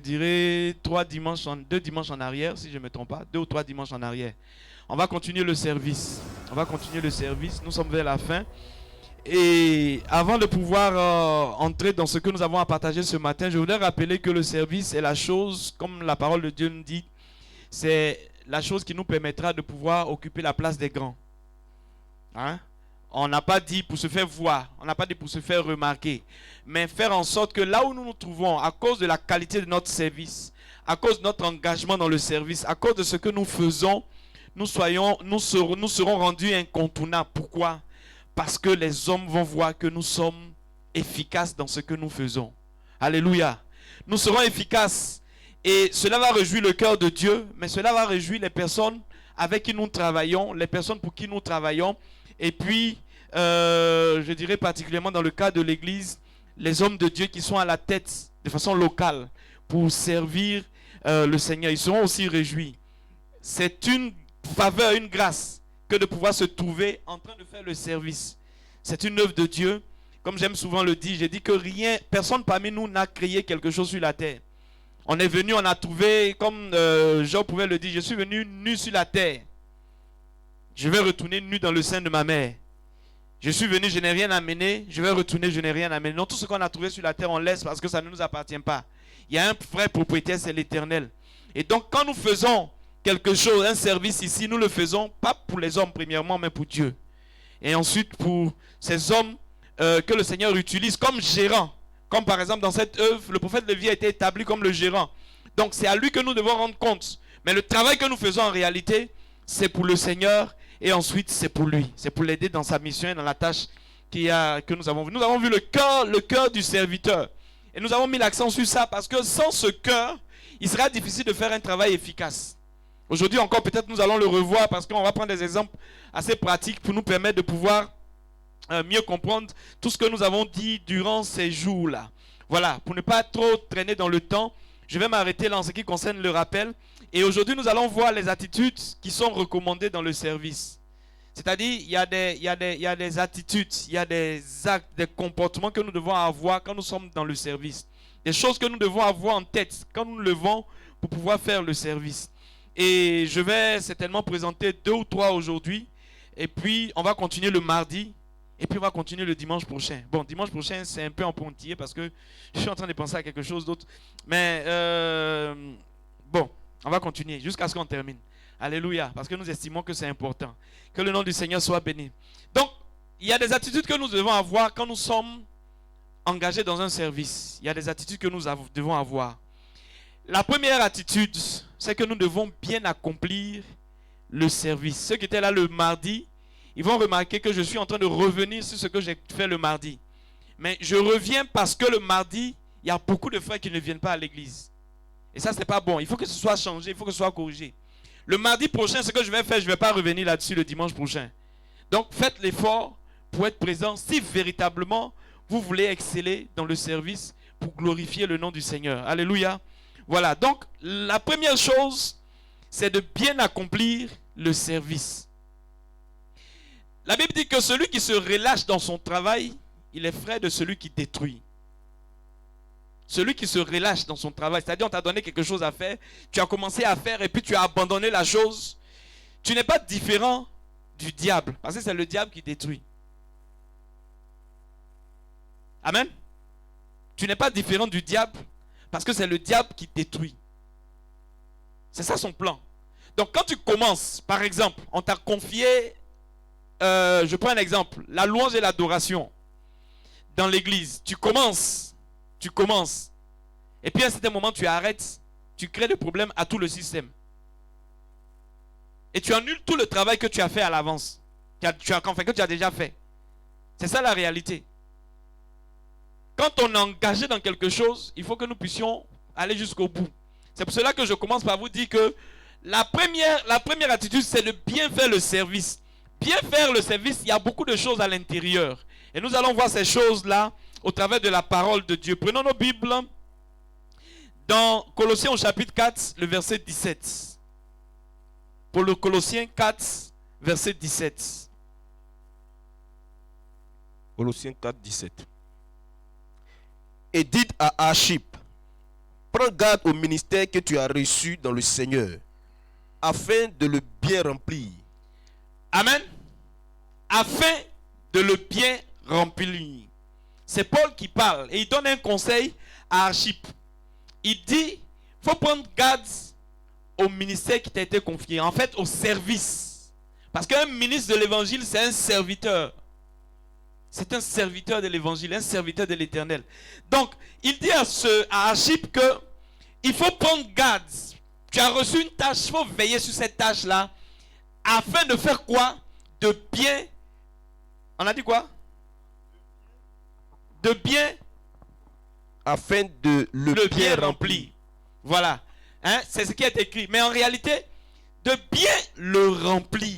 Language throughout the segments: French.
Je dirais 2 dimanches en arrière, si je ne me trompe pas, 2 ou 3 dimanches en arrière. On va continuer le service. On va continuer le service. Nous sommes vers la fin. Et avant de pouvoir entrer dans ce que nous avons à partager ce matin, je voudrais rappeler que le service est la chose, comme la parole de Dieu nous dit, c'est la chose qui nous permettra de pouvoir occuper la place des grands. Hein? On n'a pas dit pour se faire voir, on n'a pas dit pour se faire remarquer, mais faire en sorte que là où nous nous trouvons, à cause de la qualité de notre service, à cause de notre engagement dans le service, à cause de ce que nous faisons, nous serons rendus incontournables. Pourquoi? Parce que les hommes vont voir que nous sommes efficaces dans ce que nous faisons. Alléluia. Nous serons efficaces et cela va réjouir le cœur de Dieu, mais cela va réjouir les personnes avec qui nous travaillons, les personnes pour qui nous travaillons. Et puis, je dirais particulièrement dans le cas de l'Église, les hommes de Dieu qui sont à la tête de façon locale pour servir le Seigneur, ils seront aussi réjouis. C'est une faveur, une grâce que de pouvoir se trouver en train de faire le service. C'est une œuvre de Dieu. Comme j'aime souvent le dire, j'ai dit que personne parmi nous n'a créé quelque chose sur la terre. On est venu, on a trouvé, comme Job pouvait le dire, je suis venu nu sur la terre. Je vais retourner nu dans le sein de ma mère. Je suis venu, je n'ai rien amené. Je vais retourner, je n'ai rien amené. Non, tout ce qu'on a trouvé sur la terre, on laisse parce que ça ne nous appartient pas. Il y a un vrai propriétaire, c'est l'Éternel. Et donc, quand nous faisons quelque chose, un service ici, nous le faisons pas pour les hommes premièrement, mais pour Dieu. Et ensuite, pour ces hommes que le Seigneur utilise comme gérants. Comme par exemple, dans cette œuvre, le prophète Lévi a été établi comme le gérant. Donc, c'est à lui que nous devons rendre compte. Mais le travail que nous faisons en réalité, c'est pour le Seigneur. Et ensuite, c'est pour lui. C'est pour l'aider dans sa mission et dans la tâche que nous avons vue. Nous avons vu le cœur du serviteur. Et nous avons mis l'accent sur ça parce que sans ce cœur, il sera difficile de faire un travail efficace. Aujourd'hui encore, peut-être nous allons le revoir parce qu'on va prendre des exemples assez pratiques pour nous permettre de pouvoir mieux comprendre tout ce que nous avons dit durant ces jours-là. Voilà, pour ne pas trop traîner dans le temps, je vais m'arrêter là en ce qui concerne le rappel. Et aujourd'hui, nous allons voir les attitudes qui sont recommandées dans le service. C'est-à-dire, il y a des attitudes, il y a des actes, des comportements que nous devons avoir quand nous sommes dans le service. Des choses que nous devons avoir en tête quand nous nous levons pour pouvoir faire le service. Et je vais certainement présenter 2 ou 3 aujourd'hui. Et puis, on va continuer le mardi. Et puis, on va continuer le dimanche prochain. Bon, dimanche prochain, c'est un peu en pointillé parce que je suis en train de penser à quelque chose d'autre. Mais, bon, on va continuer jusqu'à ce qu'on termine. Alléluia, parce que nous estimons que c'est important. Que le nom du Seigneur soit béni. Donc, il y a des attitudes que nous devons avoir quand nous sommes engagés dans un service. Il y a des attitudes que nous devons avoir. La première attitude, c'est que nous devons bien accomplir le service. Ceux qui étaient là le mardi, ils vont remarquer que je suis en train de revenir sur ce que j'ai fait le mardi. Mais je reviens parce que le mardi, il y a beaucoup de frères qui ne viennent pas à l'église. Et ça, ce n'est pas bon. Il faut que ce soit changé, il faut que ce soit corrigé. Le mardi prochain, ce que je vais faire, je ne vais pas revenir là-dessus le dimanche prochain. Donc, faites l'effort pour être présent si véritablement vous voulez exceller dans le service pour glorifier le nom du Seigneur. Alléluia. Voilà, donc la première chose, c'est de bien accomplir le service. La Bible dit que celui qui se relâche dans son travail, il est frère de celui qui détruit. Celui qui se relâche dans son travail, c'est-à-dire on t'a donné quelque chose à faire, tu as commencé à faire et puis tu as abandonné la chose. Tu n'es pas différent du diable, parce que c'est le diable qui détruit. Amen. Tu n'es pas différent du diable, parce que c'est le diable qui détruit. C'est ça son plan. Donc quand tu commences, par exemple, on t'a confié, je prends un exemple, la louange et l'adoration dans l'église. Tu commences. Et puis à un certain moment, tu arrêtes. Tu crées des problèmes à tout le système. Et tu annules tout le travail que tu as fait à l'avance. Que tu as déjà fait. C'est ça la réalité. Quand on est engagé dans quelque chose, il faut que nous puissions aller jusqu'au bout. C'est pour cela que je commence par vous dire que la première attitude, c'est de bien faire le service. Bien faire le service, il y a beaucoup de choses à l'intérieur. Et nous allons voir ces choses-là au travers de la parole de Dieu. Prenons nos Bibles dans Colossiens au chapitre 4, le verset 17. Pour le Colossiens 4, verset 17. Colossiens 4, 17. Et dites à Archip Prends garde au ministère que tu as reçu dans le Seigneur, afin de le bien remplir. Amen. Afin de le bien remplir. C'est Paul qui parle et il donne un conseil à Archip. Il dit, il faut prendre garde au ministère qui t'a été confié, en fait au service. Parce qu'un ministre de l'évangile, c'est un serviteur. C'est un serviteur de l'évangile, un serviteur de l'éternel. Donc, il dit à Archip que il faut prendre garde. Tu as reçu une tâche, il faut veiller sur cette tâche-là, afin de faire quoi? De bien. On a dit quoi? De bien. Afin de le bien remplir. Voilà. Hein? C'est ce qui est écrit. Mais en réalité, de bien le remplir.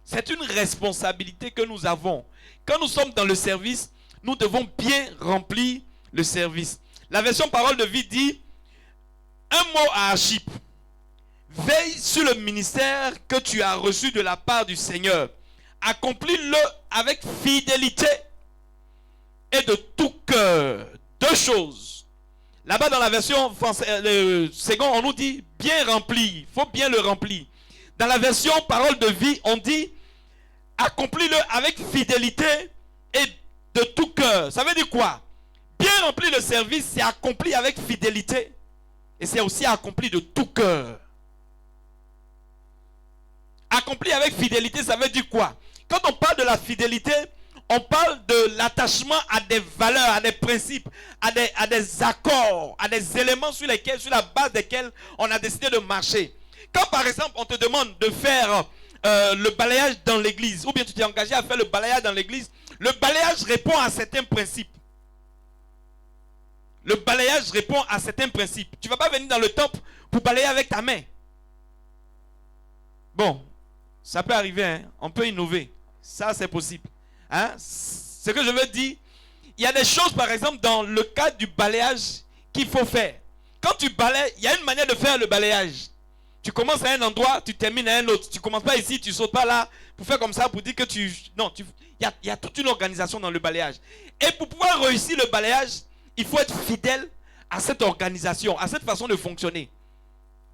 C'est une responsabilité que nous avons. Quand nous sommes dans le service, nous devons bien remplir le service. La version parole de vie dit, un mot à Archip. Veille sur le ministère que tu as reçu de la part du Seigneur. Accomplis-le avec fidélité et de tout cœur. Deux choses. Là-bas dans la version second, on nous dit bien rempli. Il faut bien le remplir. Dans la version parole de vie, on dit accomplis-le avec fidélité et de tout cœur. Ça veut dire quoi? Bien remplir le service, c'est accompli avec fidélité. Et c'est aussi accompli de tout cœur. Accompli avec fidélité, ça veut dire quoi? Quand on parle de la fidélité, on parle de l'attachement à des valeurs, à des principes, à des accords, à des éléments sur la base desquels on a décidé de marcher. Quand par exemple on te demande de faire le balayage dans l'église, ou bien tu t'es engagé à faire le balayage dans l'église, le balayage répond à certains principes. Le balayage répond à certains principes. Tu ne vas pas venir dans le temple pour balayer avec ta main. Bon, ça peut arriver, hein? On peut innover. Ça, c'est possible. Hein? Ce que je veux dire, il y a des choses, par exemple, dans le cadre du balayage qu'il faut faire. Quand tu balayes, il y a une manière de faire le balayage. Tu commences à un endroit, tu termines à un autre. Tu ne commences pas ici, tu ne sautes pas là pour faire comme ça, pour dire que tu... Non, il y a toute une organisation dans le balayage. Et pour pouvoir réussir le balayage, il faut être fidèle à cette organisation, à cette façon de fonctionner.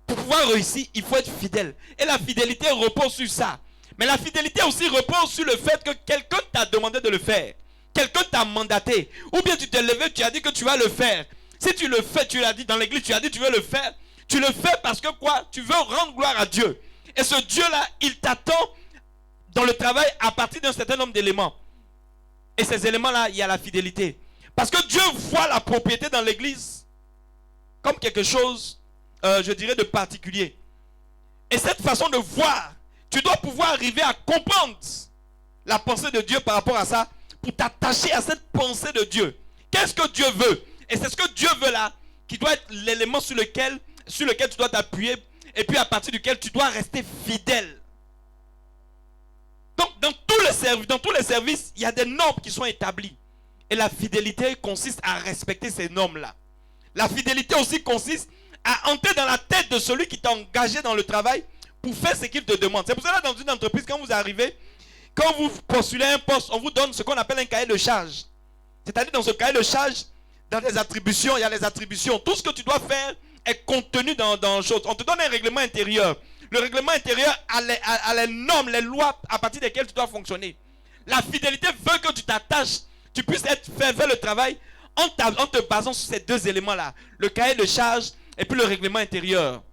Pour pouvoir réussir, il faut être fidèle. Et la fidélité repose sur ça. Mais la fidélité aussi repose sur le fait que quelqu'un t'a demandé de le faire. Quelqu'un t'a mandaté. Ou bien tu t'es levé, tu as dit que tu vas le faire. Si tu le fais, tu l'as dit dans l'église, tu as dit que tu veux le faire. Tu le fais parce que quoi? Tu veux rendre gloire à Dieu. Et ce Dieu-là, il t'attend dans le travail à partir d'un certain nombre d'éléments. Et ces éléments-là, il y a la fidélité. Parce que Dieu voit la propriété dans l'église comme quelque chose, je dirais, de particulier. Et cette façon de voir, tu dois pouvoir arriver à comprendre la pensée de Dieu par rapport à ça, pour t'attacher à cette pensée de Dieu. Qu'est-ce que Dieu veut? Et c'est ce que Dieu veut là, qui doit être l'élément sur lequel tu dois t'appuyer, et puis à partir duquel tu dois rester fidèle. Donc dans tous les services, il y a des normes qui sont établies. Et la fidélité consiste à respecter ces normes-là. La fidélité aussi consiste à entrer dans la tête de celui qui t'a engagé dans le travail pour faire ce qu'il te demande. C'est pour cela dans une entreprise, quand vous arrivez, quand vous postulez un poste, on vous donne ce qu'on appelle un cahier de charge. C'est-à-dire dans ce cahier de charge, dans les attributions, il y a les attributions. Tout ce que tu dois faire est contenu dans le chose. On te donne un règlement intérieur. Le règlement intérieur a les normes, les lois à partir desquelles tu dois fonctionner. La fidélité veut que tu t'attaches, tu puisses faire le travail en te basant sur ces deux éléments-là. Le cahier de charge et puis le règlement intérieur.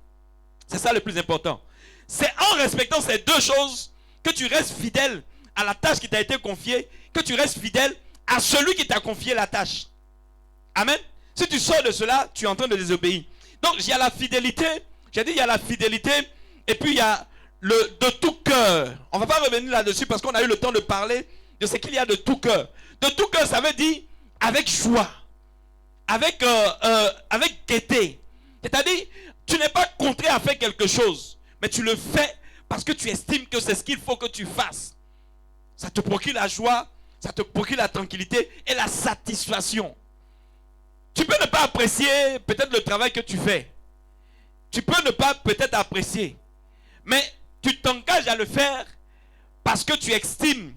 C'est ça le plus important. C'est en respectant ces deux choses que tu restes fidèle à la tâche qui t'a été confiée, que tu restes fidèle à celui qui t'a confié la tâche. Amen. Si tu sors de cela, tu es en train de désobéir. Donc il y a la fidélité, j'ai dit il y a la fidélité, et puis il y a le de tout cœur. On ne va pas revenir là-dessus parce qu'on a eu le temps de parler de ce qu'il y a de tout cœur. De tout cœur, ça veut dire avec joie, avec gaieté. C'est-à-dire, tu n'es pas contraint à faire quelque chose, mais tu le fais parce que tu estimes que c'est ce qu'il faut que tu fasses. Ça te procure la joie, ça te procure la tranquillité et la satisfaction. Tu peux ne pas apprécier peut-être le travail que tu fais. Tu peux ne pas peut-être apprécier. Mais tu t'engages à le faire parce que tu estimes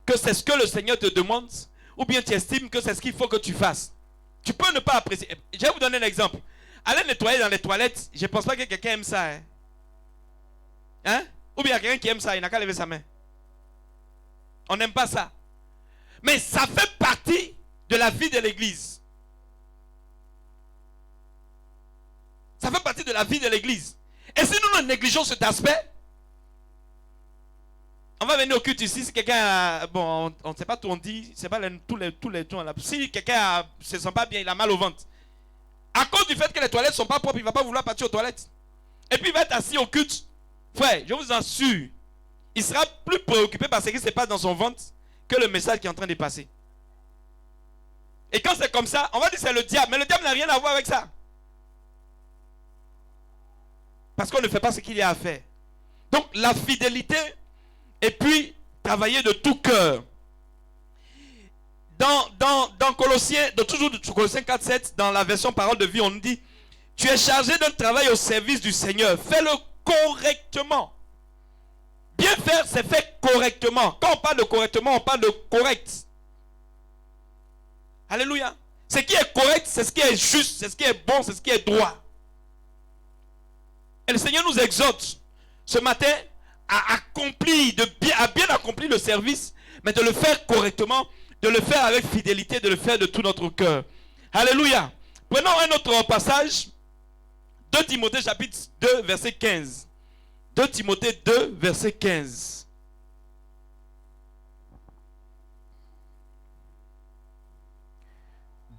que c'est ce que le Seigneur te demande, ou bien tu estimes que c'est ce qu'il faut que tu fasses. Tu peux ne pas apprécier. Je vais vous donner un exemple. aller nettoyer dans les toilettes, je ne pense pas que quelqu'un aime ça. Hein? Ou bien il y a quelqu'un qui aime ça, il n'a qu'à lever sa main. On n'aime pas ça. Mais ça fait partie de la vie de l'église. Ça fait partie de la vie de l'église. Et si nous négligeons cet aspect, on va venir au culte ici. Si quelqu'un a, bon, on ne sait pas tout, on dit, c'est pas tous les temps là. Si quelqu'un ne se sent pas bien, il a mal au ventre. À cause du fait que les toilettes ne sont pas propres, il ne va pas vouloir partir aux toilettes. Et puis il va être assis au culte. Frère, je vous assure, il sera plus préoccupé par ce qui se passe dans son ventre que le message qui est en train de passer. Et quand c'est comme ça, on va dire c'est le diable. Mais le diable n'a rien à voir avec ça. Parce qu'on ne fait pas ce qu'il y a à faire. Donc la fidélité et puis travailler de tout cœur. Dans Colossiens, toujours Colossiens 4:7, dans la version parole de vie, on nous dit: tu es chargé d'un travail au service du Seigneur. Fais-le correctement. Bien faire, c'est fait correctement. Quand on parle de correctement, on parle de correct. Alléluia. Ce qui est correct, c'est ce qui est juste, c'est ce qui est bon, c'est ce qui est droit. Et le Seigneur nous exhorte ce matin à accomplir, à bien accomplir le service, mais de le faire correctement, de le faire avec fidélité, de le faire de tout notre cœur. Alléluia. Prenons un autre passage. 2 Timothée chapitre 2 verset 15. 2 Timothée 2 verset 15.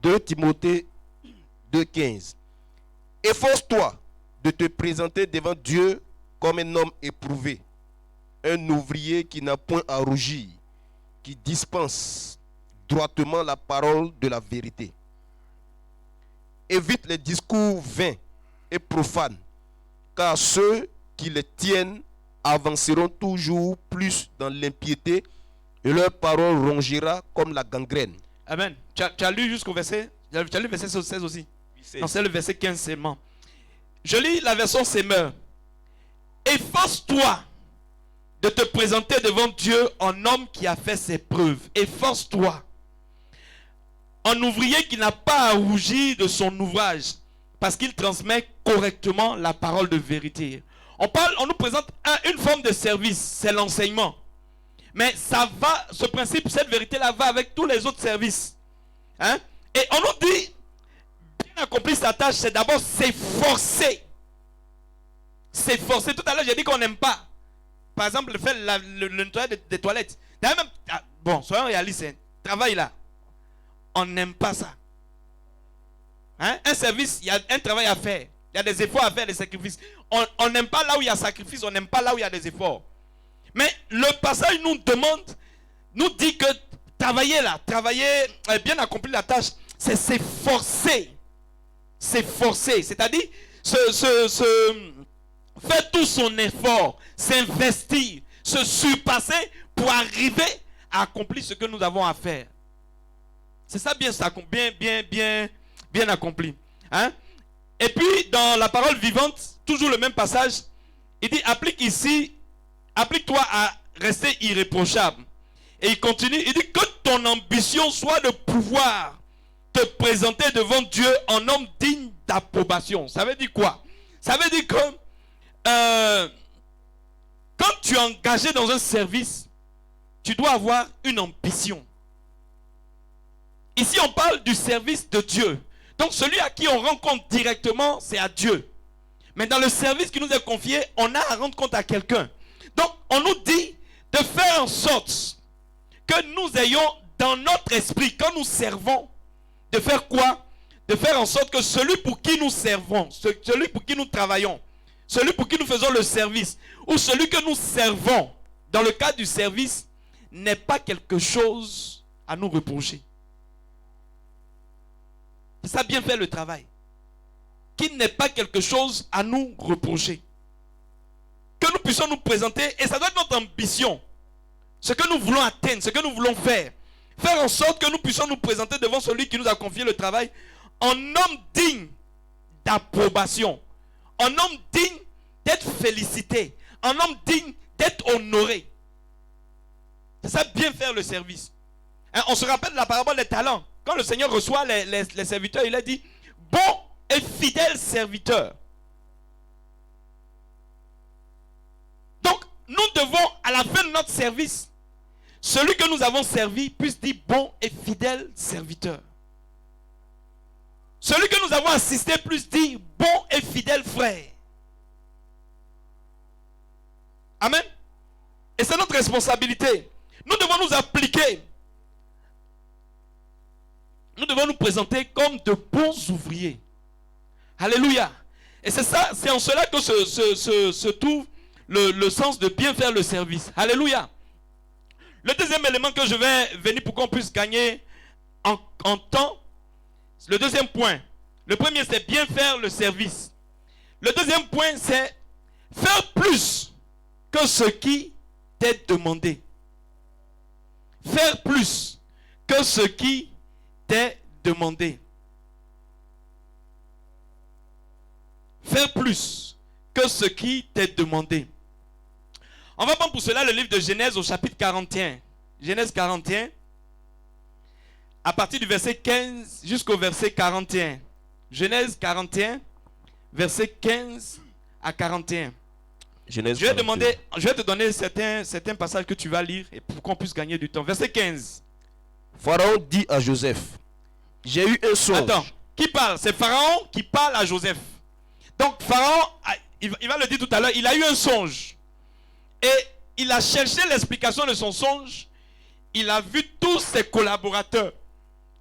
« 2 Timothée 2,15. Efforce-toi de te présenter devant Dieu comme un homme éprouvé, un ouvrier qui n'a point à rougir, qui dispense droitement la parole de la vérité. Évite les discours vains et profanes, car ceux qui les tiennent avanceront toujours plus dans l'impiété et leur parole rongera comme la gangrène. » Amen. Tu as lu jusqu'au verset, tu as lu le verset 16 aussi. Non, c'est le verset 15 seulement. Je lis la version Semeur. Efforce-toi de te présenter devant Dieu en homme qui a fait ses preuves. Efforce-toi. En ouvrier qui n'a pas à rougir de son ouvrage, parce qu'il transmet correctement la parole de vérité. On nous présente une forme de service, c'est l'enseignement. Mais ça va, ce principe, cette vérité-là va avec tous les autres services. Hein? Et on nous dit, bien accomplir sa tâche, c'est d'abord s'efforcer. S'efforcer. Tout à l'heure, j'ai dit qu'on n'aime pas. Par exemple, le nettoyage des toilettes. Même, bon, soyons réalistes, hein, travail là. On n'aime pas ça. Hein? Un service, il y a un travail à faire. Il y a des efforts à faire, des sacrifices. On n'aime pas là où il y a sacrifice, on n'aime pas là où il y a des efforts. Mais le passage nous demande, nous dit que travailler là, bien accomplir la tâche, c'est s'efforcer. S'efforcer, c'est-à-dire faire tout son effort, s'investir, se surpasser pour arriver à accomplir ce que nous avons à faire. C'est ça bien accompli. Hein? Et puis dans la parole vivante, toujours le même passage, il dit applique-toi à rester irréprochable. Et il continue, il dit que ton ambition soit de pouvoir te présenter devant Dieu en homme digne d'approbation. Ça veut dire quoi? Ça veut dire que quand tu es engagé dans un service, tu dois avoir une ambition. Ici, on parle du service de Dieu. Donc, celui à qui on rend compte directement, c'est à Dieu. Mais dans le service qui nous est confié, on a à rendre compte à quelqu'un. Donc, on nous dit de faire en sorte que nous ayons dans notre esprit, quand nous servons, de faire quoi? De faire en sorte que celui pour qui nous servons, celui pour qui nous travaillons, celui pour qui nous faisons le service, ou celui que nous servons, dans le cadre du service, n'est pas quelque chose à nous reprocher. C'est ça, bien faire le travail. Qu'il n'est pas quelque chose à nous reprocher. Que nous puissions nous présenter, et ça doit être notre ambition. Ce que nous voulons atteindre, ce que nous voulons faire. Faire en sorte que nous puissions nous présenter devant celui qui nous a confié le travail en homme digne d'approbation. En homme digne d'être félicité. En homme digne d'être honoré. C'est ça, bien faire le service. Hein, on se rappelle de la parabole des talents. Quand le Seigneur reçoit les serviteurs, il a dit: bon et fidèle serviteur. Donc, nous devons, à la fin de notre service, celui que nous avons servi puisse dire bon et fidèle serviteur. Celui que nous avons assisté puisse dire bon et fidèle frère. Amen. Et c'est notre responsabilité. Nous devons nous appliquer. Nous devons nous présenter comme de bons ouvriers. Alléluia. Et c'est ça, c'est en cela que se trouve le sens de bien faire le service. Alléluia. Le deuxième élément que je vais venir pour qu'on puisse gagner en temps. Le deuxième point. Le premier, c'est bien faire le service. Le deuxième point, c'est faire plus que ce qui t'est demandé. Faire plus que ce qui t'est demandé. Faire plus que ce qui t'est demandé. On va prendre pour cela le livre de Genèse au chapitre 41. Genèse 41. À partir du verset 15 jusqu'au verset 41. Genèse 41, verset 15 à 41. Genèse Je vais te donner certains passages que tu vas lire et pour qu'on puisse gagner du temps. Verset 15. Pharaon dit à Joseph, j'ai eu un songe. Attends, qui parle? C'est Pharaon qui parle à Joseph. Donc Pharaon, il va le dire tout à l'heure, il a eu un songe. Et il a cherché l'explication de son songe. Il a vu tous ses collaborateurs.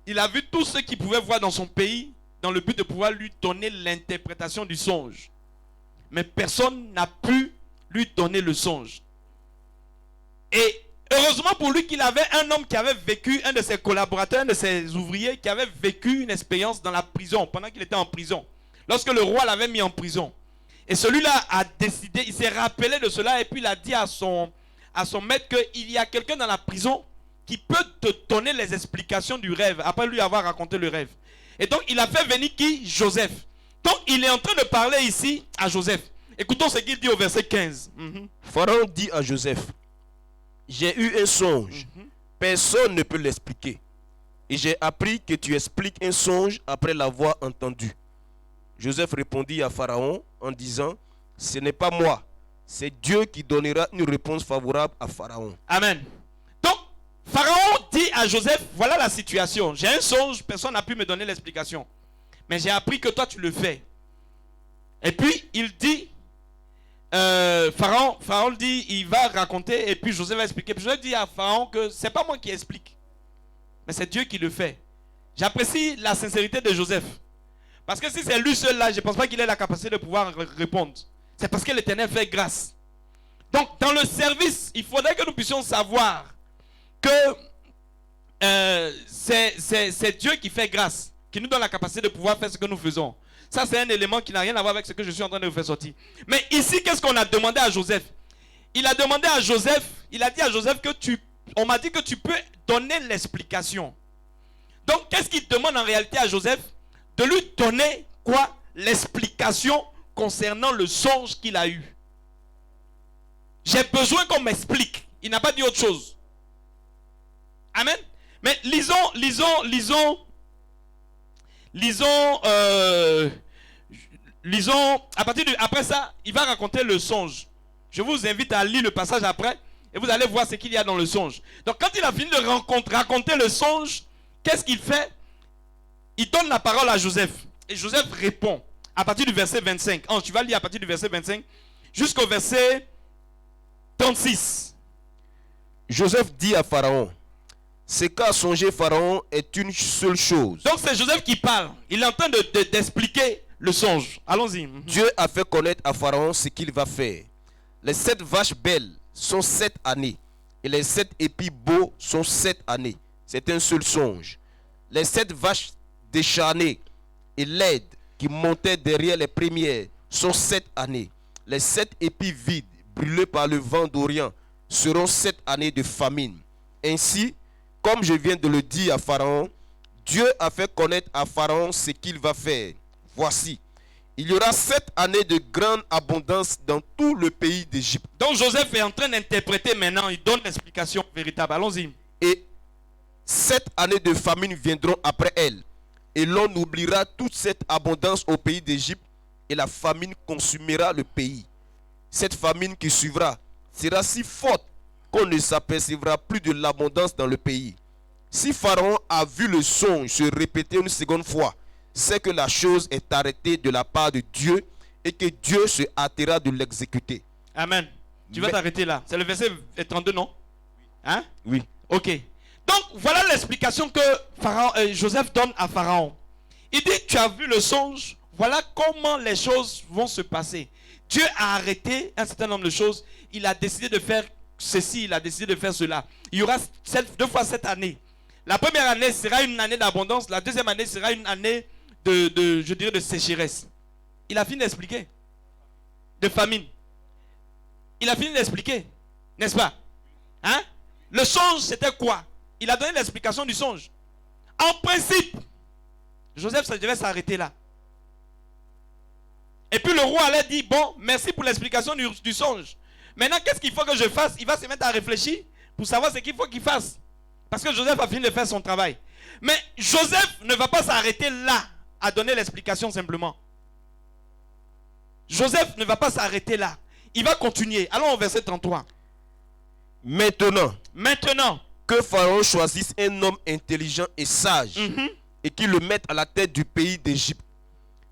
Il a vu tous ceux qui pouvaient voir dans son pays, dans le but de pouvoir lui donner l'interprétation du songe. Mais personne n'a pu lui donner le songe. Et heureusement pour lui qu'il avait un homme qui avait vécu, un de ses collaborateurs, un de ses ouvriers, qui avait vécu une expérience dans la prison, pendant qu'il était en prison. Lorsque le roi l'avait mis en prison. Et celui-là a décidé, il s'est rappelé de cela et puis il a dit à son maître qu'il y a quelqu'un dans la prison qui peut te donner les explications du rêve, après lui avoir raconté le rêve. Et donc il a fait venir qui? Joseph. Donc il est en train de parler ici à Joseph. Écoutons ce qu'il dit au verset 15. Pharaon dit à Joseph, j'ai eu un songe, personne ne peut l'expliquer. Et j'ai appris que tu expliques un songe après l'avoir entendu. Joseph répondit à Pharaon en disant, ce n'est pas moi, c'est Dieu qui donnera une réponse favorable à Pharaon. Amen. Donc, Pharaon dit à Joseph, voilà la situation. J'ai un songe, personne n'a pu me donner l'explication. Mais j'ai appris que toi tu le fais. Et puis, il dit, Pharaon dit, il va raconter, et puis Joseph va expliquer. Puis Joseph dit à Pharaon que c'est pas moi qui explique, mais c'est Dieu qui le fait. J'apprécie la sincérité de Joseph. Parce que si c'est lui seul là, je ne pense pas qu'il ait la capacité de pouvoir répondre. C'est parce que l'Éternel fait grâce. Donc, dans le service, il faudrait que nous puissions savoir que c'est Dieu qui fait grâce, qui nous donne la capacité de pouvoir faire ce que nous faisons. Ça, c'est un élément qui n'a rien à voir avec ce que je suis en train de vous faire sortir. Mais ici, qu'est-ce qu'on a demandé à Joseph? Il a demandé à Joseph, il a dit à Joseph que on m'a dit que tu peux donner l'explication. Donc, qu'est-ce qu'il demande en réalité à Joseph? De lui donner quoi? L'explication concernant le songe qu'il a eu. J'ai besoin qu'on m'explique. Il n'a pas dit autre chose. Amen. Mais lisons après ça, il va raconter le songe. Je vous invite à lire le passage après et vous allez voir ce qu'il y a dans le songe. Donc quand il a fini de raconter le songe, qu'est-ce qu'il fait? Il donne la parole à Joseph. Et Joseph répond à partir du verset 25. Tu vas lire à partir du verset 25 jusqu'au verset 36. Joseph dit à Pharaon, ce qu'a songé Pharaon est une seule chose. Donc c'est Joseph qui parle. Il est en train d'expliquer le songe. Allons-y. Dieu a fait connaître à Pharaon ce qu'il va faire. Les 7 vaches belles sont 7 années. Et les 7 épis beaux sont 7 années. C'est un seul songe. Les 7 vaches décharnées et laides qui montaient derrière les premières sont 7 années. Les 7 épis vides, brûlés par le vent d'Orient, seront 7 années de famine. Ainsi, comme je viens de le dire à Pharaon, Dieu a fait connaître à Pharaon ce qu'il va faire. Voici, il y aura 7 années de grande abondance dans tout le pays d'Égypte. Donc Joseph est en train d'interpréter maintenant, il donne l'explication véritable. Allons-y. Et 7 années de famine viendront après elle. Et l'on oubliera toute cette abondance au pays d'Égypte, et la famine consumera le pays. Cette famine qui suivra sera si forte qu'on ne s'apercevra plus de l'abondance dans le pays. Si Pharaon a vu le songe se répéter une seconde fois, c'est que la chose est arrêtée de la part de Dieu et que Dieu se hâtera de l'exécuter. Amen. Tu vas t'arrêter là. C'est le verset 32, non? Hein? Oui. Ok. Donc, voilà l'explication que Joseph donne à Pharaon. Il dit, tu as vu le songe, voilà comment les choses vont se passer. Dieu a arrêté un certain nombre de choses. Il a décidé de faire ceci, il a décidé de faire cela. Il y aura 2 fois 7 années. La première année sera une année d'abondance. La deuxième année sera une année de sécheresse. Il a fini d'expliquer. De famine. Il a fini d'expliquer. N'est-ce pas? Hein? Le songe, c'était quoi? Il a donné l'explication du songe. En principe, Joseph devait s'arrêter là. Et puis le roi allait dire, bon, merci pour l'explication du songe. Maintenant, qu'est-ce qu'il faut que je fasse? Il va se mettre à réfléchir pour savoir ce qu'il faut qu'il fasse. Parce que Joseph a fini de faire son travail. Mais Joseph ne va pas s'arrêter là à donner l'explication simplement. Joseph ne va pas s'arrêter là. Il va continuer. Allons au verset 33. Maintenant que Pharaon choisisse un homme intelligent et sage et qu'il le mette à la tête du pays d'Égypte.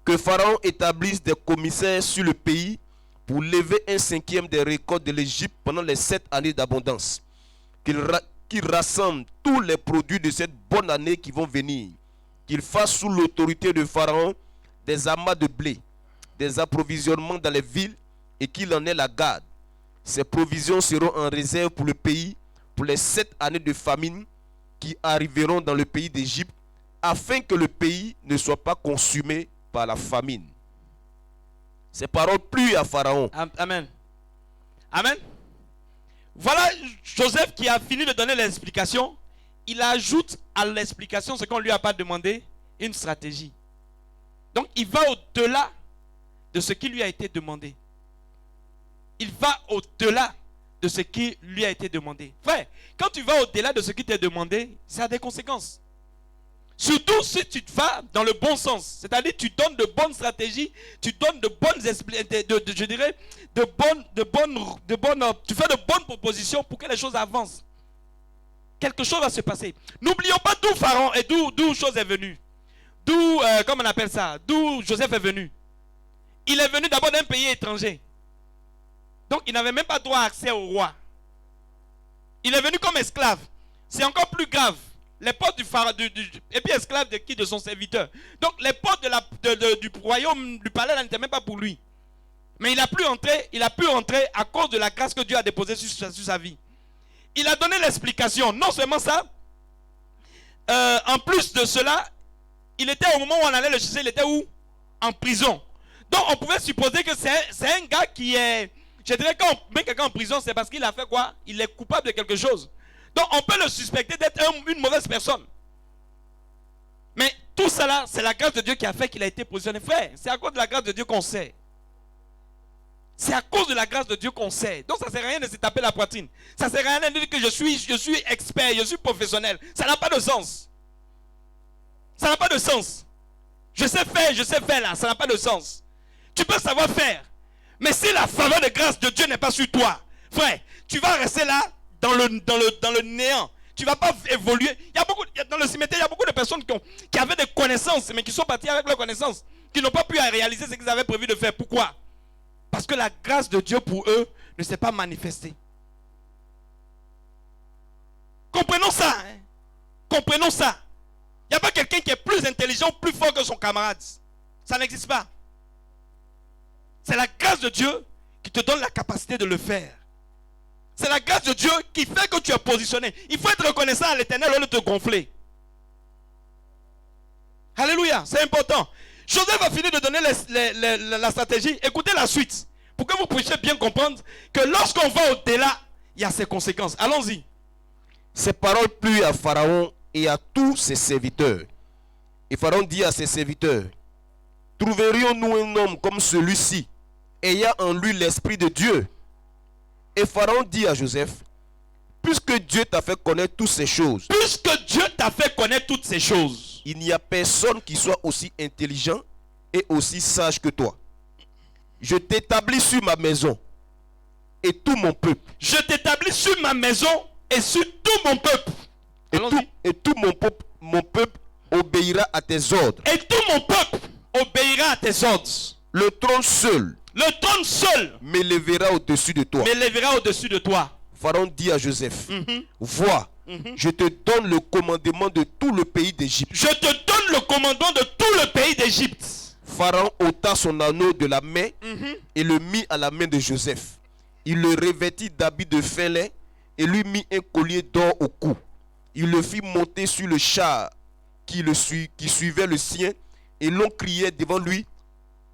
Que Pharaon établisse des commissaires sur le pays pour lever 1/5 des récoltes de l'Égypte pendant les 7 années d'abondance. Qu'il rassemble tous les produits de cette bonne année qui vont venir. Qu'il fasse sous l'autorité de Pharaon des amas de blé, des approvisionnements dans les villes et qu'il en ait la garde. Ces provisions seront en réserve pour le pays pour les 7 années de famine qui arriveront dans le pays d'Égypte, afin que le pays ne soit pas consumé par la famine. Ces paroles plurent à Pharaon. Amen. Amen. Voilà Joseph qui a fini de donner l'explication. Il ajoute à l'explication ce qu'on ne lui a pas demandé, une stratégie. Donc il va au-delà de ce qui lui a été demandé. Il va au-delà de ce qui lui a été demandé. Frère, quand tu vas au-delà de ce qui t'est demandé, ça a des conséquences. Surtout si tu vas dans le bon sens. C'est-à-dire tu donnes de bonnes stratégies, tu donnes de bonnes tu fais de bonnes propositions pour que les choses avancent. Quelque chose va se passer. N'oublions pas d'où Pharaon et d'où chose est venue. D'où, comment on appelle ça? D'où Joseph est venu. Il est venu d'abord d'un pays étranger. Donc il n'avait même pas droit à accès au roi. Il est venu comme esclave. C'est encore plus grave. Les portes du pharaon, et puis esclave de qui? De son serviteur. Donc les portes du royaume, du palais, n'étaient même pas pour lui. Mais il a pu entrer à cause de la grâce que Dieu a déposée sur sa vie. Il a donné l'explication. Non seulement ça, en plus de cela, il était au moment où on allait le chercher, il était où? En prison. Donc on pouvait supposer que c'est un gars qui est... Je dirais quand on met quelqu'un en prison, c'est parce qu'il a fait quoi? Il est coupable de quelque chose. Donc on peut le suspecter d'être une mauvaise personne. Mais tout cela, c'est la grâce de Dieu qui a fait qu'il a été positionné. Frère, c'est à cause de la grâce de Dieu qu'on sait. C'est à cause de la grâce de Dieu qu'on sait. Donc ça ne sert à rien de se taper la poitrine. Ça ne sert à rien de dire que je suis expert, je suis professionnel. Ça n'a pas de sens. Ça n'a pas de sens. Je sais faire là, ça n'a pas de sens. Tu peux savoir faire. Mais si la faveur de grâce de Dieu n'est pas sur toi, frère, tu vas rester là dans le néant. Tu ne vas pas évoluer. Dans le cimetière, il y a beaucoup de personnes qui avaient des connaissances, mais qui sont parties avec leurs connaissances, qui n'ont pas pu réaliser ce qu'ils avaient prévu de faire. Pourquoi? Parce que la grâce de Dieu pour eux ne s'est pas manifestée. Comprenons ça. Hein? Comprenons ça. Il n'y a pas quelqu'un qui est plus intelligent, plus fort que son camarade. Ça n'existe pas. C'est la grâce de Dieu qui te donne la capacité de le faire. C'est la grâce de Dieu qui fait que tu es positionné. Il faut être reconnaissant à l'Éternel au lieu de te gonfler. Alléluia, c'est important. Joseph a fini de donner la stratégie. Écoutez la suite. Pour que vous puissiez bien comprendre que lorsqu'on va au-delà, il y a ses conséquences. Allons-y. Ces paroles plurent à Pharaon et à tous ses serviteurs. Et Pharaon dit à ses serviteurs: trouverions-nous un homme comme celui-ci, ayant en lui l'esprit de Dieu? Et Pharaon dit à Joseph: puisque Dieu t'a fait connaître toutes ces choses, puisque Dieu t'a fait connaître toutes ces choses, il n'y a personne qui soit aussi intelligent et aussi sage que toi. Je t'établis sur ma maison et tout mon peuple. Je t'établis sur ma maison et sur tout mon peuple. Et tout mon peuple obéira à tes ordres. Et tout mon peuple obéira à tes ordres. Le trône seul m'élèvera au-dessus de toi. Pharaon dit à Joseph, vois, je te donne le commandement de tout le pays d'Égypte. Je te donne le commandement de tout le pays d'Égypte. Pharaon ôta son anneau de la main et le mit à la main de Joseph. Il le revêtit d'habits de fin lin et lui mit un collier d'or au cou. Il le fit monter sur le char qui suivait le sien, et l'on criait devant lui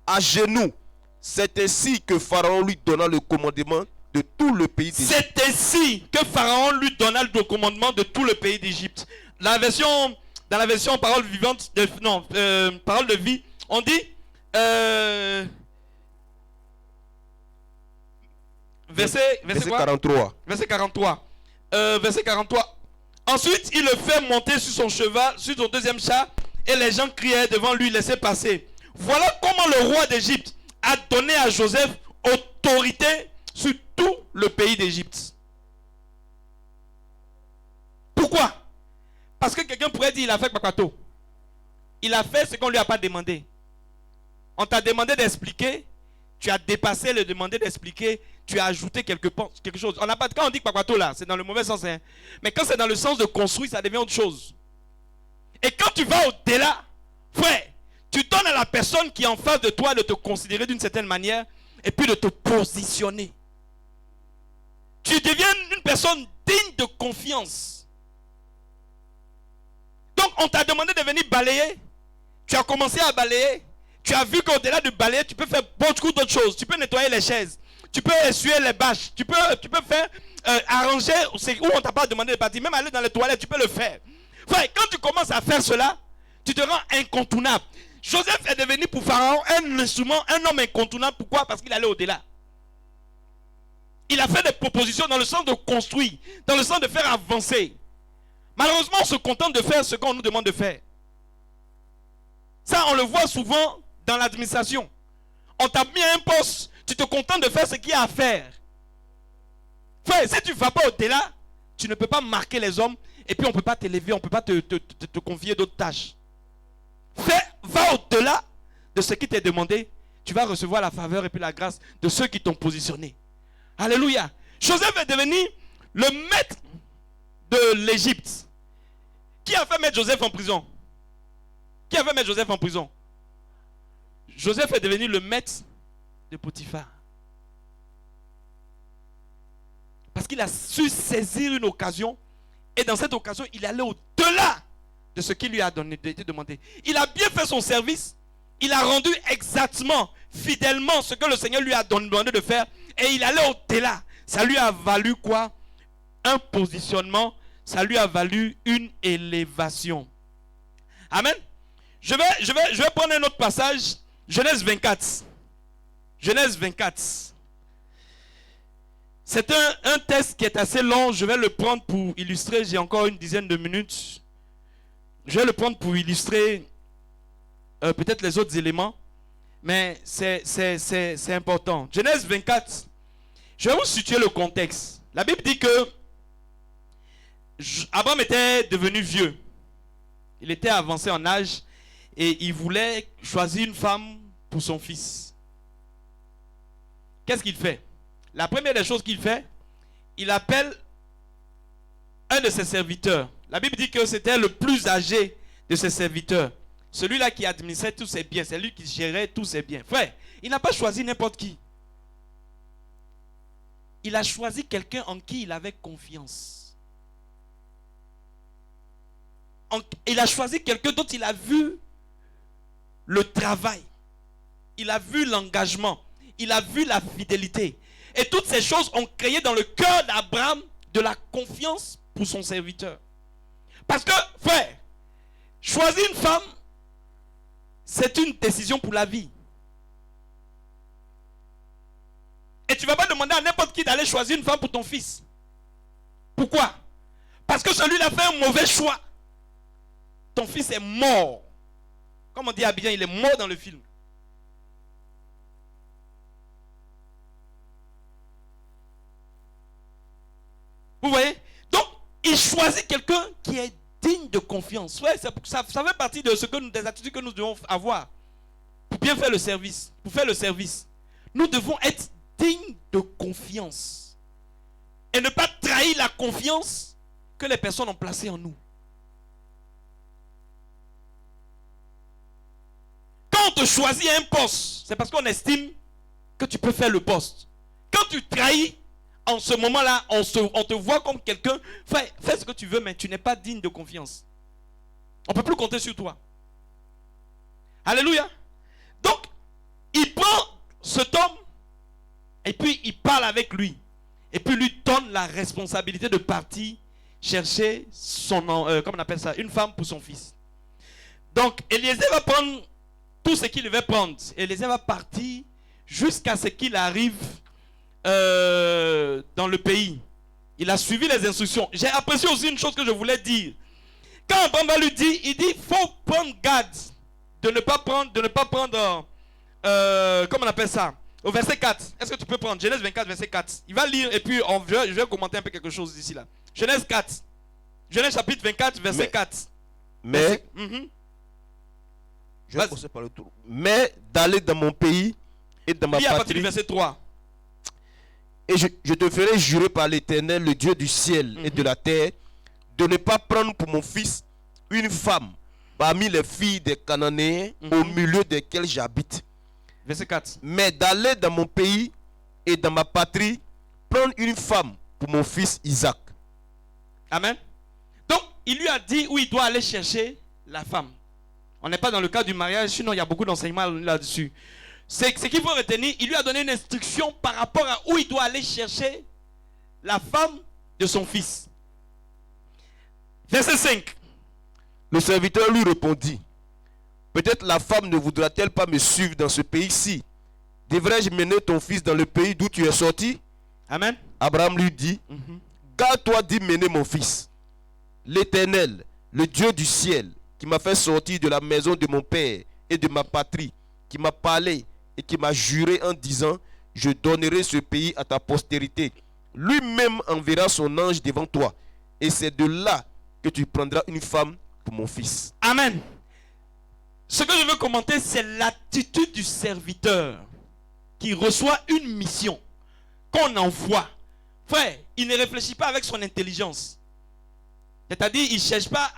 à genoux. C'est ainsi que Pharaon lui donna le commandement de tout le pays d'Égypte. C'est ainsi que Pharaon lui donna le commandement de tout le pays d'Égypte. Dans la version parole vivante, parole de vie, on dit verset 43. Verset 43. Verset 43. Ensuite, il le fait monter sur son cheval, sur son deuxième char, et les gens criaient devant lui, laissez passer. Voilà comment le roi d'Égypte a donné à Joseph autorité sur tout le pays d'Égypte. Pourquoi? Parce que quelqu'un pourrait dire, il a fait Kpakpato. Il a fait ce qu'on ne lui a pas demandé. On t'a demandé d'expliquer, tu as dépassé le demander d'expliquer, tu as ajouté quelque chose. On n'a pas, quand on dit Kpakpato là, c'est dans le mauvais sens. Hein. Mais quand c'est dans le sens de construire, ça devient autre chose. Et quand tu vas au-delà, frère, tu donnes à la personne qui est en face de toi de te considérer d'une certaine manière et puis de te positionner. Tu deviens une personne digne de confiance. Donc on t'a demandé de venir balayer. Tu as commencé à balayer. Tu as vu qu'au-delà de balayer, tu peux faire beaucoup d'autres choses. Tu peux nettoyer les chaises. Tu peux essuyer les bâches. Tu peux faire arranger où on t'a pas demandé de partir. Même aller dans les toilettes, tu peux le faire. Frère, quand tu commences à faire cela, tu te rends incontournable. Joseph est devenu pour Pharaon un instrument, un homme incontournable. Pourquoi? Parce qu'il allait au-delà. Il a fait des propositions dans le sens de construire, dans le sens de faire avancer. Malheureusement, on se contente de faire ce qu'on nous demande de faire. Ça, on le voit souvent dans l'administration. On t'a mis à un poste, tu te contentes de faire ce qu'il y a à faire. Frère, si tu ne vas pas au-delà, tu ne peux pas marquer les hommes et puis on ne peut pas t'élever, on ne peut pas te confier d'autres tâches. Va au-delà de ce qui t'est demandé, tu vas recevoir la faveur et puis la grâce de ceux qui t'ont positionné. Alléluia. Joseph est devenu le maître de l'Égypte. Qui a fait mettre Joseph en prison? Qui a fait mettre Joseph en prison? Joseph est devenu le maître de Potiphar. Parce qu'il a su saisir une occasion. Et dans cette occasion, il est allé au-delà de ce qu'il lui a été demandé. Il a bien fait son service. Il a rendu exactement, fidèlement ce que le Seigneur lui a demandé de faire. Et il allait au-delà. Ça lui a valu quoi? Un positionnement. Ça lui a valu une élévation. Amen. Je vais prendre un autre passage. Genèse 24. Genèse 24. C'est un texte qui est assez long. Je vais le prendre pour illustrer. J'ai encore une dizaine de minutes. Je vais le prendre pour illustrer peut-être les autres éléments. Mais c'est important. Genèse 24. Je vais vous situer le contexte. La Bible dit que Abraham était devenu vieux. Il était avancé en âge. Et il voulait choisir une femme pour son fils. Qu'est-ce qu'il fait? La première des choses qu'il fait, il appelle un de ses serviteurs. La Bible dit que c'était le plus âgé de ses serviteurs. Celui-là qui administrait tous ses biens. C'est lui qui gérait tous ses biens. Frère, il n'a pas choisi n'importe qui. Il a choisi quelqu'un en qui il avait confiance. Il a choisi quelqu'un dont il a vu le travail. Il a vu l'engagement. Il a vu la fidélité. Et toutes ces choses ont créé dans le cœur d'Abraham de la confiance pour son serviteur. Parce que, frère, choisir une femme, c'est une décision pour la vie. Et tu ne vas pas demander à n'importe qui d'aller choisir une femme pour ton fils. Pourquoi? Parce que celui-là fait un mauvais choix. ton fils est mort. Comme on dit à Abidjan, il est mort dans le film. Vous voyez? Donc, il choisit quelqu'un qui est digne de confiance. Ouais, ça fait partie de ce que des attitudes que nous devons avoir pour bien faire le service. Pour faire le service, nous devons être dignes de confiance et ne pas trahir la confiance que les personnes ont placée en nous. Quand on te choisit un poste, c'est parce qu'on estime que tu peux faire le poste. Quand tu trahis, en ce moment-là, on te voit comme quelqu'un, fais ce que tu veux, mais tu n'es pas digne de confiance. On ne peut plus compter sur toi. Alléluia. Donc, il prend cet homme, et puis il parle avec lui. Et puis lui donne la responsabilité de partir chercher comment on appelle ça, une femme pour son fils. Donc, Eliezer va prendre tout ce qu'il devait prendre. Eliezer va partir jusqu'à ce qu'il arrive dans le pays. Il a suivi les instructions. J'ai apprécié aussi une chose que je voulais dire. Quand Abraham va lui dire, il dit, faut prendre garde de ne pas prendre, comment on appelle ça, au verset 4. Est-ce que tu peux prendre Genèse 24, verset 4? Il va lire et puis je vais commenter un peu quelque chose d'ici là. Genèse 4. Genèse chapitre 24, verset 4. Mais, je vais commencer par le tour. Mais d'aller dans mon pays et dans ma patrie. À partir du verset 3. Et je te ferai jurer par l'Éternel, le Dieu du ciel et de la terre, de ne pas prendre pour mon fils une femme parmi les filles des Cananéens au milieu desquels j'habite. Verset 4. Mais d'aller dans mon pays et dans ma patrie, prendre une femme pour mon fils Isaac. Amen. Donc, il lui a dit où il doit aller chercher la femme. On n'est pas dans le cas du mariage, sinon il y a beaucoup d'enseignements là-dessus. Ce qu'il faut retenir, il lui a donné une instruction par rapport à où il doit aller chercher la femme de son fils. Verset 5. Le serviteur lui répondit, peut-être la femme ne voudra-t-elle pas me suivre dans ce pays-ci? Devrais-je mener ton fils dans le pays d'où tu es sorti? Amen. Abraham lui dit, garde-toi d'y mener mon fils. L'Éternel, le Dieu du ciel, qui m'a fait sortir de la maison de mon père et de ma patrie, qui m'a parlé et qui m'a juré en disant, je donnerai ce pays à ta postérité. Lui-même enverra son ange devant toi. Et c'est de là que tu prendras une femme pour mon fils. Amen. Ce que je veux commenter, c'est l'attitude du serviteur qui reçoit une mission qu'on envoie. Frère, il ne réfléchit pas avec son intelligence. C'est-à-dire, il ne cherche pas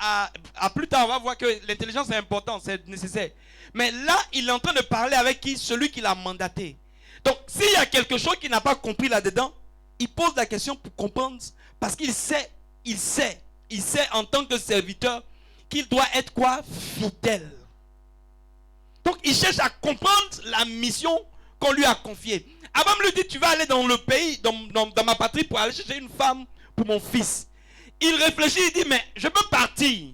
à plus tard, on va voir que l'intelligence est importante, c'est nécessaire. Mais là, il est en train de parler avec qui? Celui qui l'a mandaté. Donc, s'il y a quelque chose qu'il n'a pas compris là-dedans, il pose la question pour comprendre. Parce qu'il sait en tant que serviteur qu'il doit être quoi? Fidèle. Donc, il cherche à comprendre la mission qu'on lui a confiée. Abraham lui dit, tu vas aller dans le pays, dans ma patrie pour aller chercher une femme pour mon fils. Il réfléchit, il dit, mais je peux partir.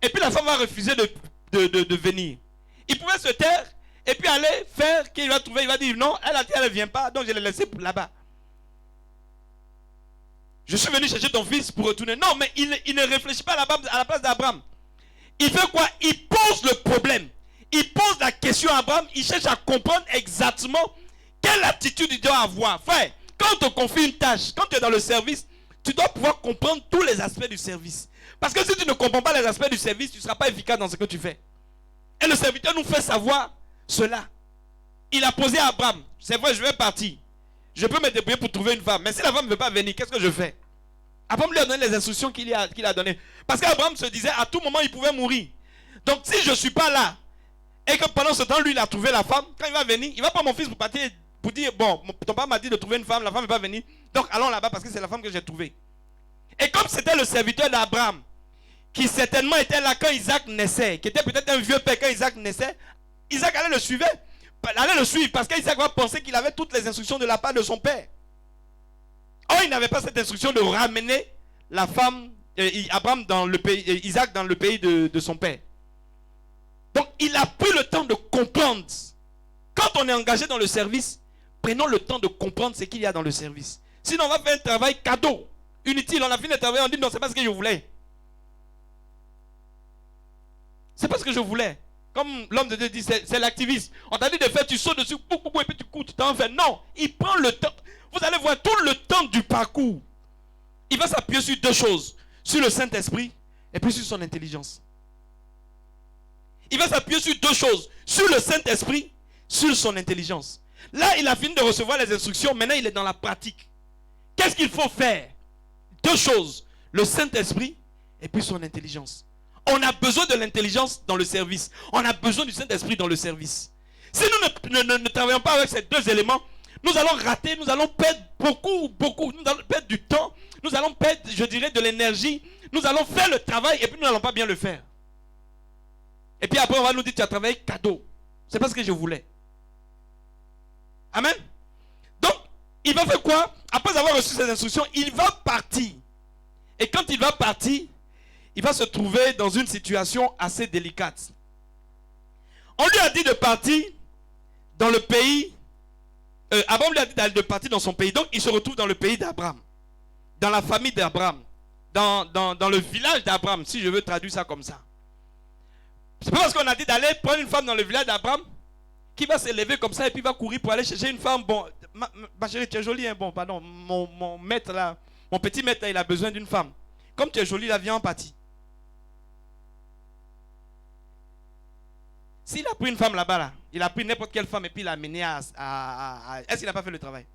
Et puis la femme va refuser de venir. Il pouvait se taire et puis aller faire qu'il va trouver. Il va dire, non, elle a dit, elle ne vient pas, donc je l'ai laissé là-bas. Je suis venu chercher ton fils pour retourner. Non, mais il ne réfléchit pas à la place d'Abraham. Il fait quoi? Il pose le problème. Il pose la question à Abraham. Il cherche à comprendre exactement quelle attitude il doit avoir. Frère, quand on te confie une tâche, quand tu es dans le service, tu dois pouvoir comprendre tous les aspects du service. Parce que si tu ne comprends pas les aspects du service, tu ne seras pas efficace dans ce que tu fais. Et le serviteur nous fait savoir cela. Il a posé à Abraham, c'est vrai, je vais partir. Je peux me débrouiller pour trouver une femme. Mais si la femme ne veut pas venir, qu'est-ce que je fais? Abraham lui a donné les instructions qu'il a données. Parce qu'Abraham se disait, à tout moment, il pouvait mourir. Donc si je ne suis pas là, et que pendant ce temps, lui, il a trouvé la femme, quand il va venir, il va prendre mon fils pour partir, pour dire, bon, ton père m'a dit de trouver une femme, la femme ne va pas venir. Donc allons là-bas parce que c'est la femme que j'ai trouvée. Et comme c'était le serviteur d'Abraham, qui certainement était là quand Isaac naissait, qui était peut-être un vieux père quand Isaac naissait, Isaac allait le suivre parce qu'Isaac va penser qu'il avait toutes les instructions de la part de son père. Or, il n'avait pas cette instruction de ramener la femme, Abraham dans le pays, Isaac dans le pays de son père. Donc, il a pris le temps de comprendre. Quand on est engagé dans le service, prenons le temps de comprendre ce qu'il y a dans le service. Sinon, on va faire un travail cadeau, inutile. On a fini le travail, on dit non, c'est pas ce que je voulais. C'est pas ce que je voulais. Comme l'homme de Dieu dit, c'est l'activiste. On t'a dit de faire, tu sautes dessus, et puis tu cours, tu t'en fais. Non, il prend le temps. Vous allez voir tout le temps du parcours. Il va s'appuyer sur deux choses. Sur le Saint-Esprit et puis sur son intelligence. Il va s'appuyer sur deux choses. Sur le Saint-Esprit, sur son intelligence. Là, il a fini de recevoir les instructions. Maintenant, il est dans la pratique. Qu'est-ce qu'il faut faire? Deux choses. Le Saint-Esprit et puis son intelligence. On a besoin de l'intelligence dans le service. On a besoin du Saint-Esprit dans le service. Si nous ne travaillons pas avec ces deux éléments, nous allons rater, nous allons perdre beaucoup. Nous allons perdre du temps. Nous allons perdre, je dirais, de l'énergie. Nous allons faire le travail et puis nous n'allons pas bien le faire. Et puis après, on va nous dire, tu as travaillé cadeau. C'est pas ce que je voulais. Amen. Donc, il va faire quoi? Après avoir reçu ces instructions, il va partir. Et quand il va partir, il va se trouver dans une situation assez délicate. On lui a dit de partir dans le pays. Abraham lui a dit de partir dans son pays. Donc, il se retrouve dans le pays d'Abraham. Dans la famille d'Abraham. Dans le village d'Abraham, si je veux traduire ça comme ça. C'est pas parce qu'on a dit d'aller prendre une femme dans le village d'Abraham qui va se lever comme ça et puis va courir pour aller chercher une femme. Bon, ma chérie, tu es jolie, hein? Bon, pardon, mon maître là, mon petit maître là, il a besoin d'une femme. Comme tu es jolie, là, viens en partie. S'il a pris une femme là-bas, là, il a pris n'importe quelle femme et puis il l'a amenée à est-ce qu'il n'a pas fait le travail?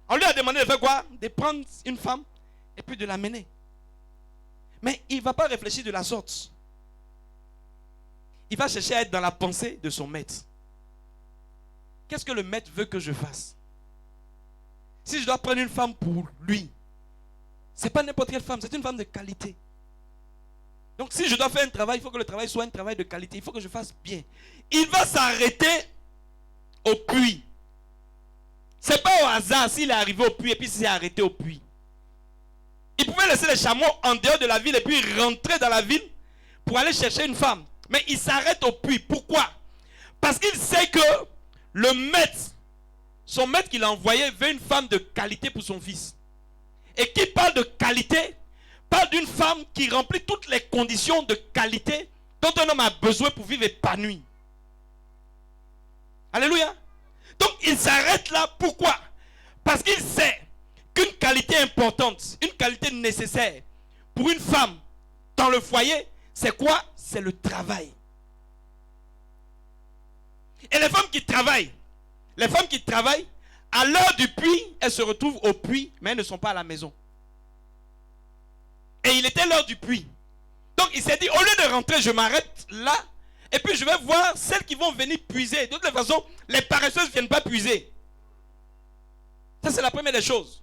On lui a demandé de faire quoi? De prendre une femme et puis de l'amener. Mais il ne va pas réfléchir de la sorte. Il va chercher à être dans la pensée de son maître. Qu'est-ce que le maître veut que je fasse? Si je dois prendre une femme pour lui, ce n'est pas n'importe quelle femme, c'est une femme de qualité. Donc si je dois faire un travail, il faut que le travail soit un travail de qualité. Il faut que je fasse bien. Il va s'arrêter au puits. Ce n'est pas au hasard s'il est arrivé au puits et puis s'il s'est arrêté au puits. Il pouvait laisser les chameaux en dehors de la ville et puis rentrer dans la ville pour aller chercher une femme. Mais il s'arrête au puits. Pourquoi? Parce qu'il sait que le maître, son maître qu'il a envoyé, veut une femme de qualité pour son fils. Et qui parle de qualité, parle d'une femme qui remplit toutes les conditions de qualité dont un homme a besoin pour vivre épanoui. Alléluia. Donc il s'arrête là. Pourquoi? Parce qu'il sait qu'une qualité importante, une qualité nécessaire pour une femme dans le foyer, c'est quoi? C'est le travail. Et les femmes qui travaillent, à l'heure du puits, elles se retrouvent au puits, mais elles ne sont pas à la maison. Et il était l'heure du puits. Donc il s'est dit, au lieu de rentrer, je m'arrête là, et puis je vais voir celles qui vont venir puiser. De toute façon, les paresseuses ne viennent pas puiser. Ça, c'est la première des choses.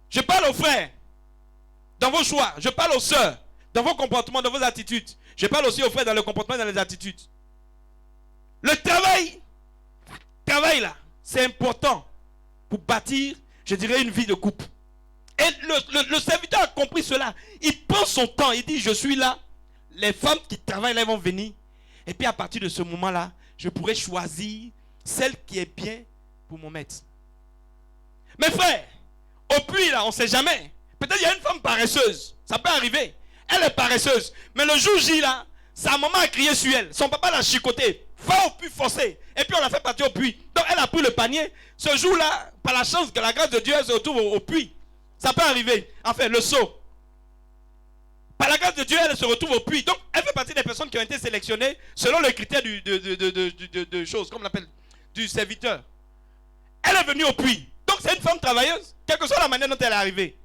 Je parle aux frères, dans vos choix. Je parle aux sœurs, dans vos comportements, dans vos attitudes. Je parle aussi aux frères dans le comportement et dans les attitudes. Le travail là, c'est important pour bâtir, je dirais, une vie de couple. Et le serviteur a compris cela. Il prend son temps, il dit, je suis là. Les femmes qui travaillent là, elles vont venir. Et puis à partir de ce moment-là, je pourrai choisir celle qui est bien pour mon maître. Mes frères, au puits là, on ne sait jamais. Peut-être il y a une femme paresseuse. Ça peut arriver. Elle est paresseuse. Mais le jour J là, sa maman a crié sur elle. Son papa l'a chicoté. Va au puits forcé. Et puis on l'a fait partir au puits. Donc elle a pris le panier. Ce jour-là, par la chance que la grâce de Dieu, elle se retrouve au puits. Ça peut arriver. Enfin, le seau. Par la grâce de Dieu, elle se retrouve au puits. Donc elle fait partie des personnes qui ont été sélectionnées selon le critère de choses, comme on l'appelle, du serviteur. Elle est venue au puits. Donc c'est une femme travailleuse, quelle que soit la manière dont elle est arrivée.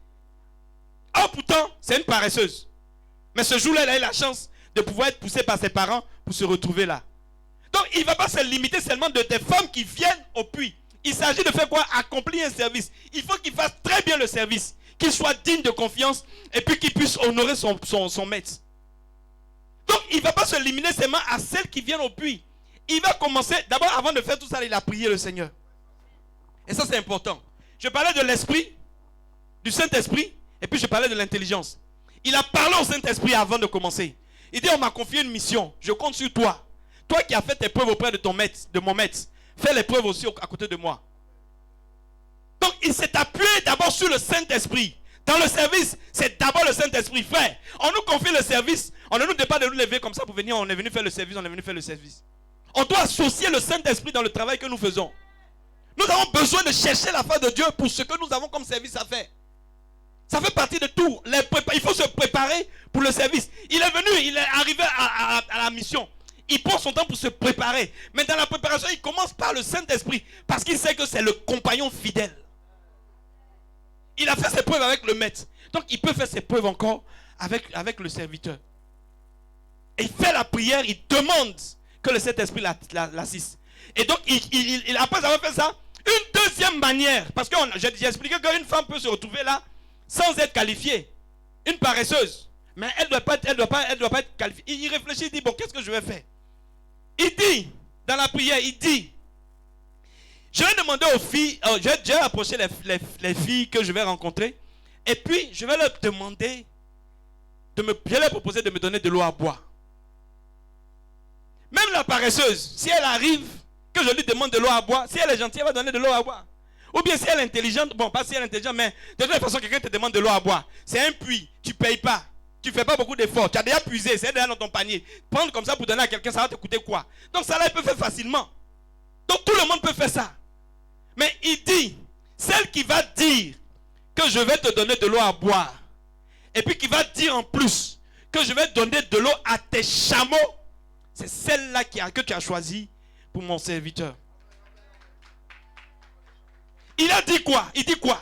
Oh pourtant, c'est une paresseuse. Mais ce jour-là, elle a eu la chance de pouvoir être poussée par ses parents pour se retrouver là. Donc il ne va pas se limiter seulement de des femmes qui viennent au puits. Il s'agit de faire quoi? Accomplir un service. Il faut qu'il fasse très bien le service. Qu'il soit digne de confiance et puis qu'il puisse honorer son maître. Donc il ne va pas se limiter seulement à celles qui viennent au puits. Il va commencer, d'abord avant de faire tout ça, il a prié le Seigneur. Et ça c'est important. Je parlais de l'esprit, du Saint-Esprit, et puis je parlais de l'intelligence. Il a parlé au Saint-Esprit avant de commencer. Il dit, on m'a confié une mission, je compte sur toi. Toi qui as fait tes preuves auprès de ton maître, de mon maître, fais les preuves aussi à côté de moi. Donc il s'est appuyé d'abord sur le Saint-Esprit. Dans le service, c'est d'abord le Saint-Esprit. Frère, on nous confie le service. On ne nous demande pas de nous lever comme ça pour venir. On est venu faire le service, on est venu faire le service. On doit associer le Saint-Esprit dans le travail que nous faisons. Nous avons besoin de chercher la face de Dieu pour ce que nous avons comme service à faire. Ça fait partie de tout. Il faut se préparer pour le service. Il est venu, il est arrivé à la mission. Il prend son temps pour se préparer. Mais dans la préparation, il commence par le Saint-Esprit. Parce qu'il sait que c'est le compagnon fidèle. Il a fait ses preuves avec le maître. Donc il peut faire ses preuves encore avec le serviteur. Et il fait la prière, il demande que le Saint-Esprit l'assiste. Et donc, après avoir fait ça, une deuxième manière, parce que j'ai expliqué qu'une femme peut se retrouver là sans être qualifiée. Une paresseuse. Mais elle ne doit pas être qualifiée. Il réfléchit, il dit, bon, qu'est-ce que je vais faire? Il dit, dans la prière, il dit, je vais demander aux filles, je vais approcher les filles que je vais rencontrer, et puis je vais leur demander, je vais leur proposer de me donner de l'eau à boire. Même la paresseuse, si elle arrive, que je lui demande de l'eau à boire, si elle est gentille, elle va donner de l'eau à boire. Ou bien si elle est intelligente, bon, pas si elle est intelligente, mais de toute façon, quelqu'un te demande de l'eau à boire. C'est un puits, tu ne payes pas. Tu ne fais pas beaucoup d'efforts. Tu as déjà puisé, c'est déjà dans ton panier. Prendre comme ça pour donner à quelqu'un, ça va te coûter quoi? Donc ça là, il peut faire facilement. Donc tout le monde peut faire ça. Mais il dit, celle qui va dire que je vais te donner de l'eau à boire, et puis qui va dire en plus que je vais donner de l'eau à tes chameaux, c'est celle-là que tu as choisie pour mon serviteur. Il a dit quoi? Il dit quoi?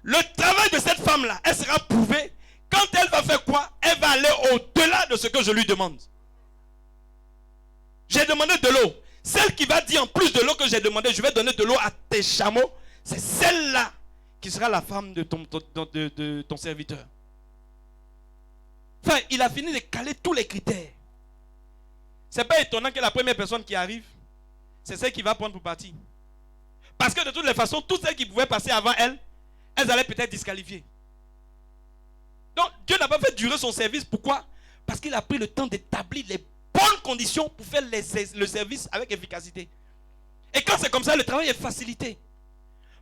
Le travail de cette femme-là, elle sera prouvée. Quand elle va faire quoi? Elle va aller au-delà de ce que je lui demande. J'ai demandé de l'eau. Celle qui va dire en plus de l'eau que j'ai demandé, je vais donner de l'eau à tes chameaux, c'est celle-là qui sera la femme de ton serviteur. Enfin, il a fini de caler tous les critères. C'est pas étonnant que la première personne qui arrive, c'est celle qui va prendre pour partie. Parce que de toutes les façons, toutes celles qui pouvaient passer avant elle, elles allaient peut-être disqualifier. Donc Dieu n'a pas fait durer son service. Pourquoi? Parce qu'il a pris le temps d'établir les bonnes conditions pour faire le service avec efficacité. Et quand c'est comme ça, le travail est facilité.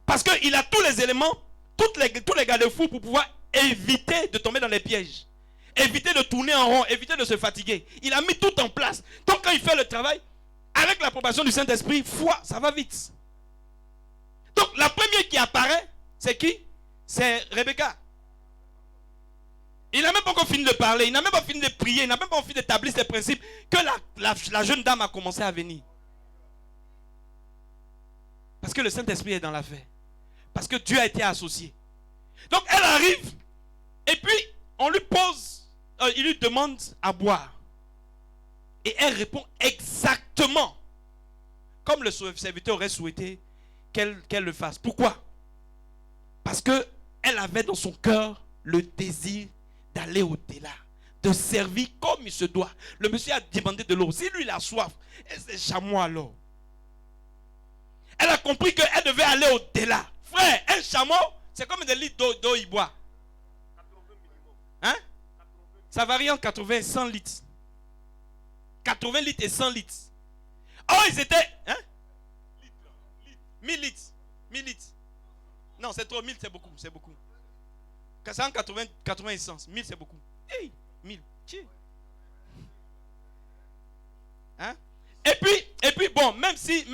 Parce qu'il a tous les éléments, tous les garde-fous pour pouvoir éviter de tomber dans les pièges. Éviter de tourner en rond, éviter de se fatiguer. Il a mis tout en place. Donc quand il fait le travail, avec l'approbation du Saint-Esprit, foi, ça va vite. Donc la première qui apparaît, c'est qui? C'est Rebecca. Il n'a même pas encore fini de parler, il n'a même pas fini de prier, il n'a même pas fini d'établir ses principes, que la jeune dame a commencé à venir. Parce que le Saint-Esprit est dans l'affaire. Parce que Dieu a été associé. Donc elle arrive, et puis on lui pose, il lui demande à boire. Et elle répond exactement comme le serviteur aurait souhaité qu'elle le fasse. Pourquoi? Parce qu'elle avait dans son cœur le désir d'aller au-delà, de servir comme il se doit. Le monsieur a demandé de l'eau. Si lui il a soif, et c'est chameau alors. Elle a compris qu'elle devait aller au-delà. Frère, un chameau, c'est comme des litres d'eau il boit. Hein? Ça varie entre 80 et 100 litres. 80 litres et 100 litres. Oh, ils étaient... Hein? 1000 litres. 1000 litres. Non, c'est trop. 1000, c'est beaucoup. C'est beaucoup. 180 essence. 1000, c'est beaucoup. Hey, 1000. Hein? Et puis, bon, même si